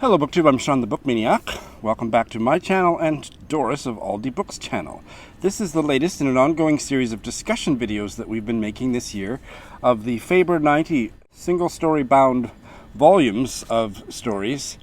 Hello BookTube, I'm Shawn the Book Maniac. Welcome back to my channel and Doris of Aldi Books channel. This is the latest in an ongoing series of discussion videos that we've been making this year of the Faber 90 single story bound volumes of stories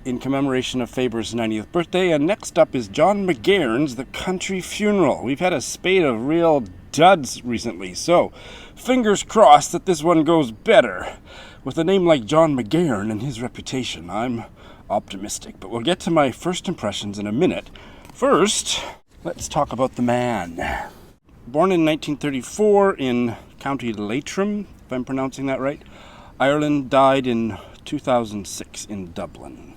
in commemoration of Faber's 90th birthday. And next up is John McGairn's The Country Funeral. We've had a spate of real duds recently, so fingers crossed that this one goes better. With a name like John McGairn and his reputation, I'm optimistic. But we'll get to my first impressions in a minute. First, let's talk about the man. Born in 1934 in County Leitrim, if I'm pronouncing that right, Ireland, died in 2006 in Dublin.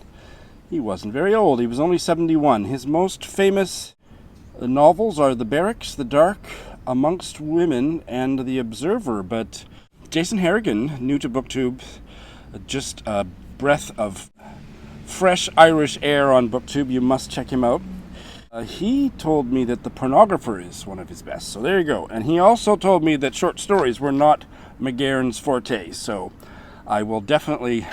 He wasn't very old, he was only 71. His most famous novels are The Barracks, The Dark, Amongst Women, and The Observer, but Jason Harrigan, new to BookTube, just a breath of fresh Irish air on BookTube. You must check him out. He told me that The Pornographer is one of his best, so there you go. And he also told me that short stories were not McGairn's forte, so I will definitely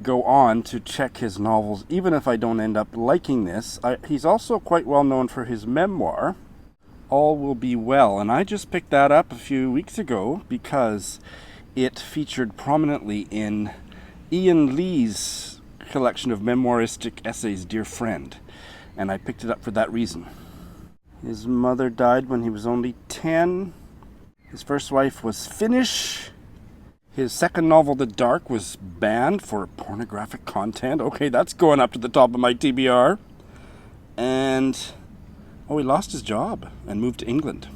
go on to check his novels, even if I don't end up liking this. He's also quite well known for his memoir, All Will Be Well, and I just picked that up a few weeks ago because it featured prominently in Ian Lee's collection of memoiristic essays, Dear Friend, and I picked it up for that reason. His mother died when he was only 10. His first wife was Finnish. His second novel, The Dark, was banned for pornographic content. Okay, that's going up to the top of my TBR. And he lost his job and moved to England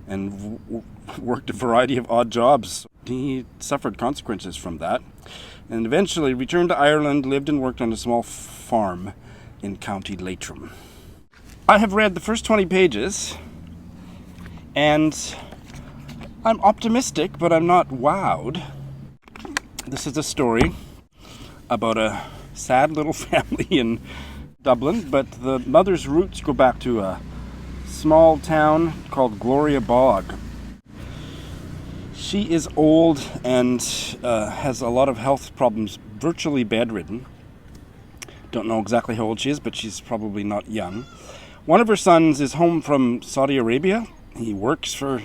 and worked a variety of odd jobs. He suffered consequences from that and eventually returned to Ireland, lived and worked on a small farm in County Leitrim. I have read the first 20 pages and I'm optimistic, but I'm not wowed. This is a story about a sad little family in Dublin, but the mother's roots go back to a small town called Gloria Bog. She is old and has a lot of health problems, virtually bedridden. Don't know exactly how old she is, but she's probably not young. One of her sons is home from Saudi Arabia. He works for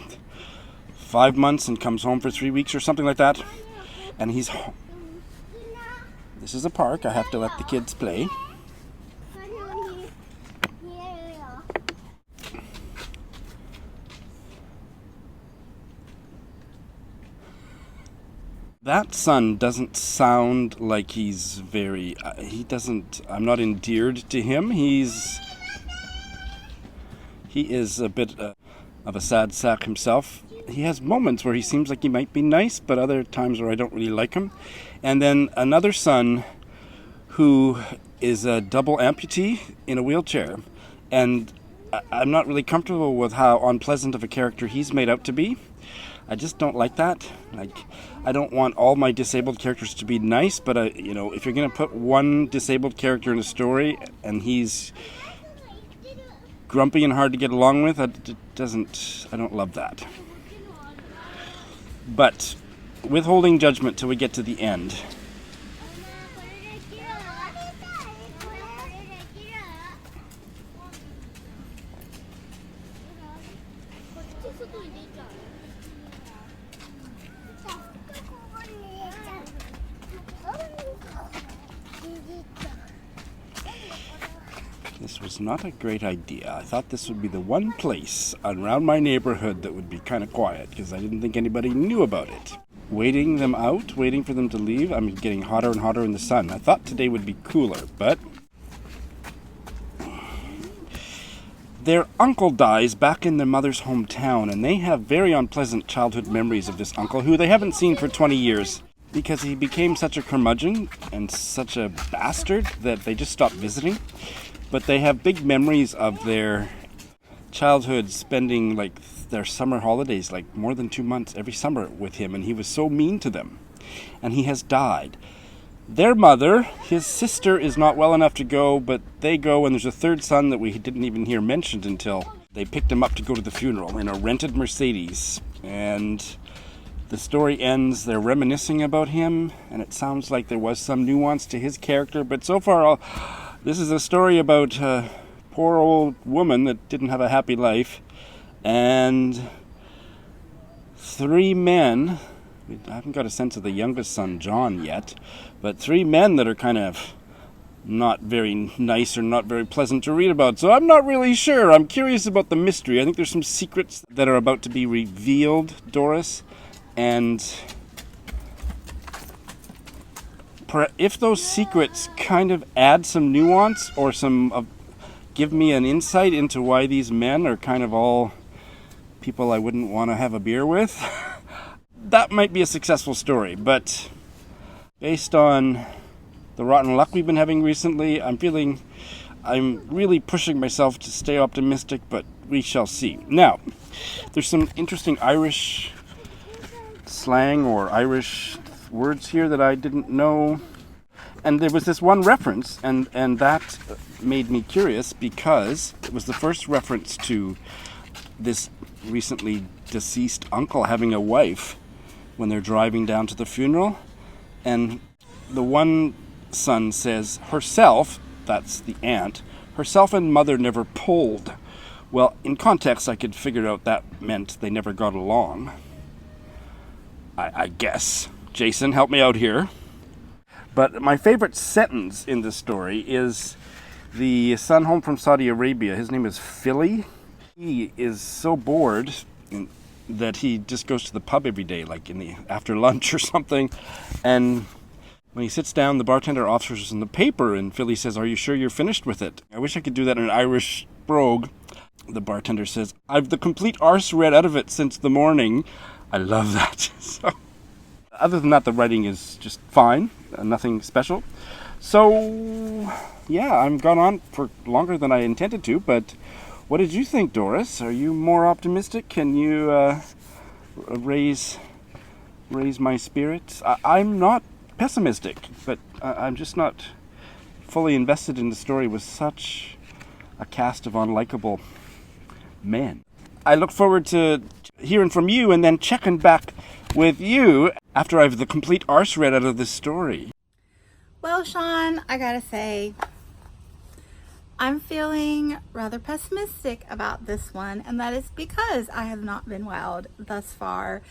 5 months and comes home for 3 weeks or something like that. And he's home. This is a park. I have to let the kids play. That son doesn't sound like he's very, I'm not endeared to him. He is a bit of a sad sack himself. He has moments where he seems like he might be nice, but other times where I don't really like him. And then another son who is a double amputee in a wheelchair. And I'm not really comfortable with how unpleasant of a character he's made out to be. I just don't like that. I don't want all my disabled characters to be nice, but if you're going to put one disabled character in a story and he's grumpy and hard to get along with, I don't love that. But withholding judgment till we get to the end. This was not a great idea. I thought this would be the one place around my neighborhood that would be kind of quiet because I didn't think anybody knew about it. Waiting them out, waiting for them to leave. I'm getting hotter and hotter in the sun. I thought today would be cooler, but their uncle dies back in their mother's hometown, and they have very unpleasant childhood memories of this uncle who they haven't seen for 20 years because he became such a curmudgeon and such a bastard that they just stopped visiting. But they have big memories of their childhood spending their summer holidays, more than 2 months every summer with him, and he was so mean to them. And he has died. Their mother, his sister, is not well enough to go, but they go, and there's a third son that we didn't even hear mentioned until they picked him up to go to the funeral in a rented Mercedes. And The story ends, they're reminiscing about him, and it sounds like there was some nuance to his character, but so far, this is a story about a poor old woman that didn't have a happy life, and 3 men. I haven't got a sense of the youngest son, John, yet, but 3 men that are kind of not very nice or not very pleasant to read about. So I'm not really sure. I'm curious about the mystery. I think there's some secrets that are about to be revealed, Doris, and if those secrets kind of add some nuance or some give me an insight into why these men are kind of all people I wouldn't want to have a beer with, that might be a successful story. But based on the rotten luck we've been having recently, I'm really pushing myself to stay optimistic, but we shall see. Now, there's some interesting Irish slang or Irish words here that I didn't know. And there was this one reference, and that made me curious because it was the first reference to this recently deceased uncle having a wife when they're driving down to the funeral. And the one son says, herself, that's the aunt, herself and mother never pulled. Well, in context, I could figure out that meant they never got along. I guess. Jason, help me out here. But my favorite sentence in this story is the son home from Saudi Arabia. His name is Philly. He is so bored that he just goes to the pub every day, like after lunch or something. And when he sits down, the bartender offers him the paper, and Philly says, "Are you sure you're finished with it?" I wish I could do that in an Irish brogue. The bartender says, "I've the complete arse read out of it since the morning." I love that. So, other than that, the writing is just fine, nothing special. So, yeah, I'm gone on for longer than I intended to, but what did you think, Doris? Are you more optimistic? Can you raise my spirits? I'm not pessimistic, but I'm just not fully invested in the story with such a cast of unlikable men. I look forward to hearing from you and then checking back with you after I've the complete arse read out of this story. Well, Shawn, I gotta say, I'm feeling rather pessimistic about this one, and that is because I have not been wowed thus far.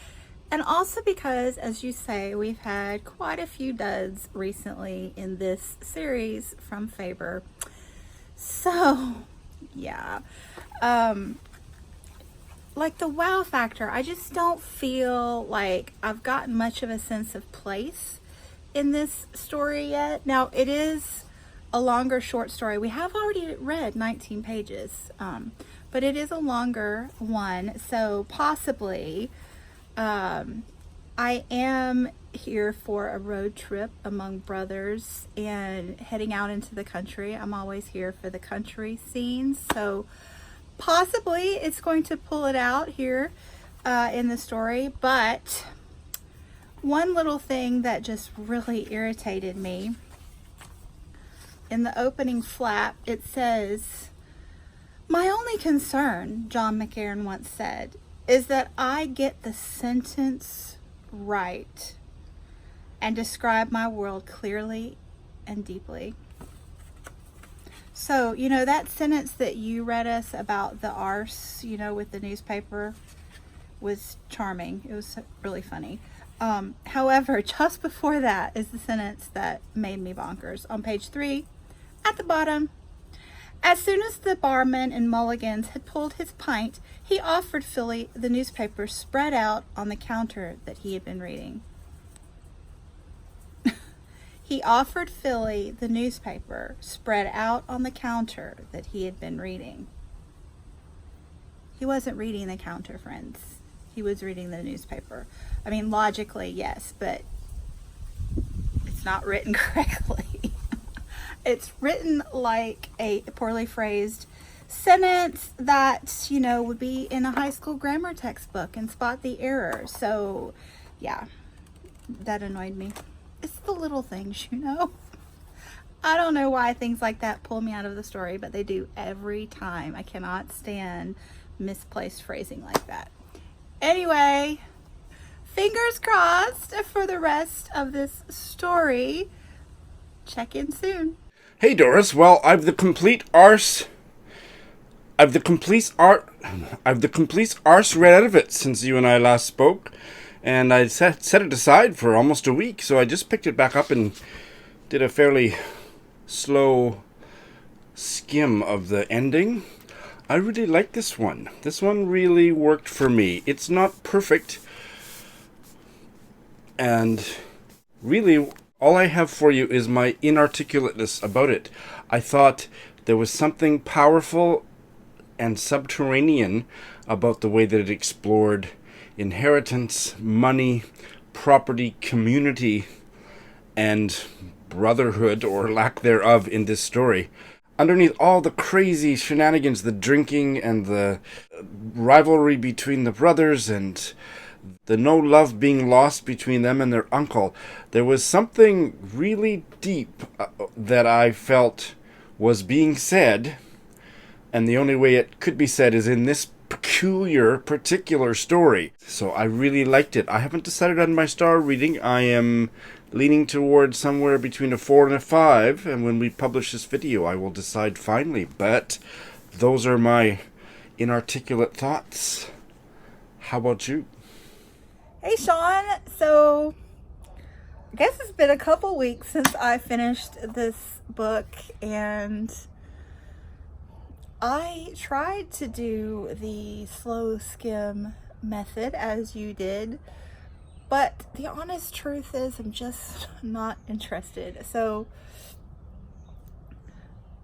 And also because, as you say, we've had quite a few duds recently in this series from Faber. So, yeah. Like the wow factor, I just don't feel like I've gotten much of a sense of place in this story yet. Now, it is a longer short story. We have already read 19 pages, but it is a longer one. So possibly I am here for a road trip among brothers and heading out into the country. I'm always here for the country scenes. So possibly it's going to pull it out here in the story. But one little thing that just really irritated me, in the opening flap, it says, "My only concern," John McCarran once said, "is that I get the sentence right and describe my world clearly and deeply." So, you know, that sentence that you read us about the arse, you know, with the newspaper was charming. It was really funny. However, just before that is the sentence that made me bonkers. On page 3, at the bottom, "As soon as the barman in Mulligan's had pulled his pint, he offered Philly the newspaper spread out on the counter that he had been reading." He offered Philly the newspaper spread out on the counter that he had been reading. He wasn't reading the counter, friends. He was reading the newspaper. I mean, logically, yes, but it's not written correctly. It's written like a poorly phrased sentence that, you know, would be in a high school grammar textbook and spot the error. So, yeah, that annoyed me. It's the little things, you know. I don't know why things like that pull me out of the story, but they do every time. I cannot stand misplaced phrasing like that. Anyway, fingers crossed for the rest of this story. Check in soon. Hey Doris, well, I've the complete arse read out of it since you and I last spoke, and I set it aside for almost a week, so I just picked it back up and did a fairly slow skim of the ending. I really like this one. This one really worked for me. It's not perfect, and really all I have for you is my inarticulateness about it. I thought there was something powerful and subterranean about the way that it explored inheritance, money, property, community, and brotherhood, or lack thereof, in this story. Underneath all the crazy shenanigans, the drinking and the rivalry between the brothers and the no love being lost between them and their uncle, there was something really deep that I felt was being said, and the only way it could be said is in this particular story. So I really liked it. I haven't decided on my star reading. I am leaning towards somewhere between a 4 and a 5, and when we publish this video I will decide finally. But those are my inarticulate thoughts. How about you? Hey Shawn, so I guess it's been a couple weeks since I finished this book, and I tried to do the slow skim method as you did, but the honest truth is I'm just not interested. So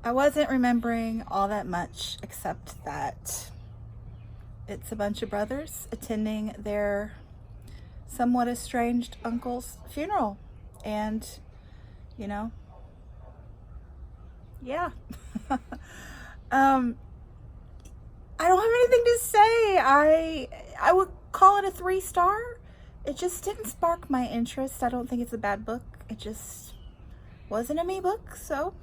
I wasn't remembering all that much, except that it's a bunch of brothers attending their somewhat estranged uncle's funeral, and you know, yeah. I don't have anything to say. I would call it a 3-star. It just didn't spark my interest. I don't think it's a bad book. It just wasn't a me book. So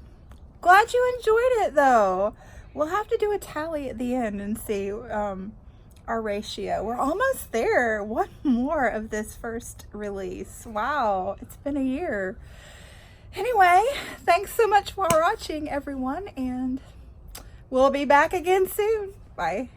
glad you enjoyed it though. We'll have to do a tally at the end and see our ratio. We're almost there. One more of this first release. Wow, it's been a year. Anyway, thanks so much for watching, everyone, and we'll be back again soon. Bye.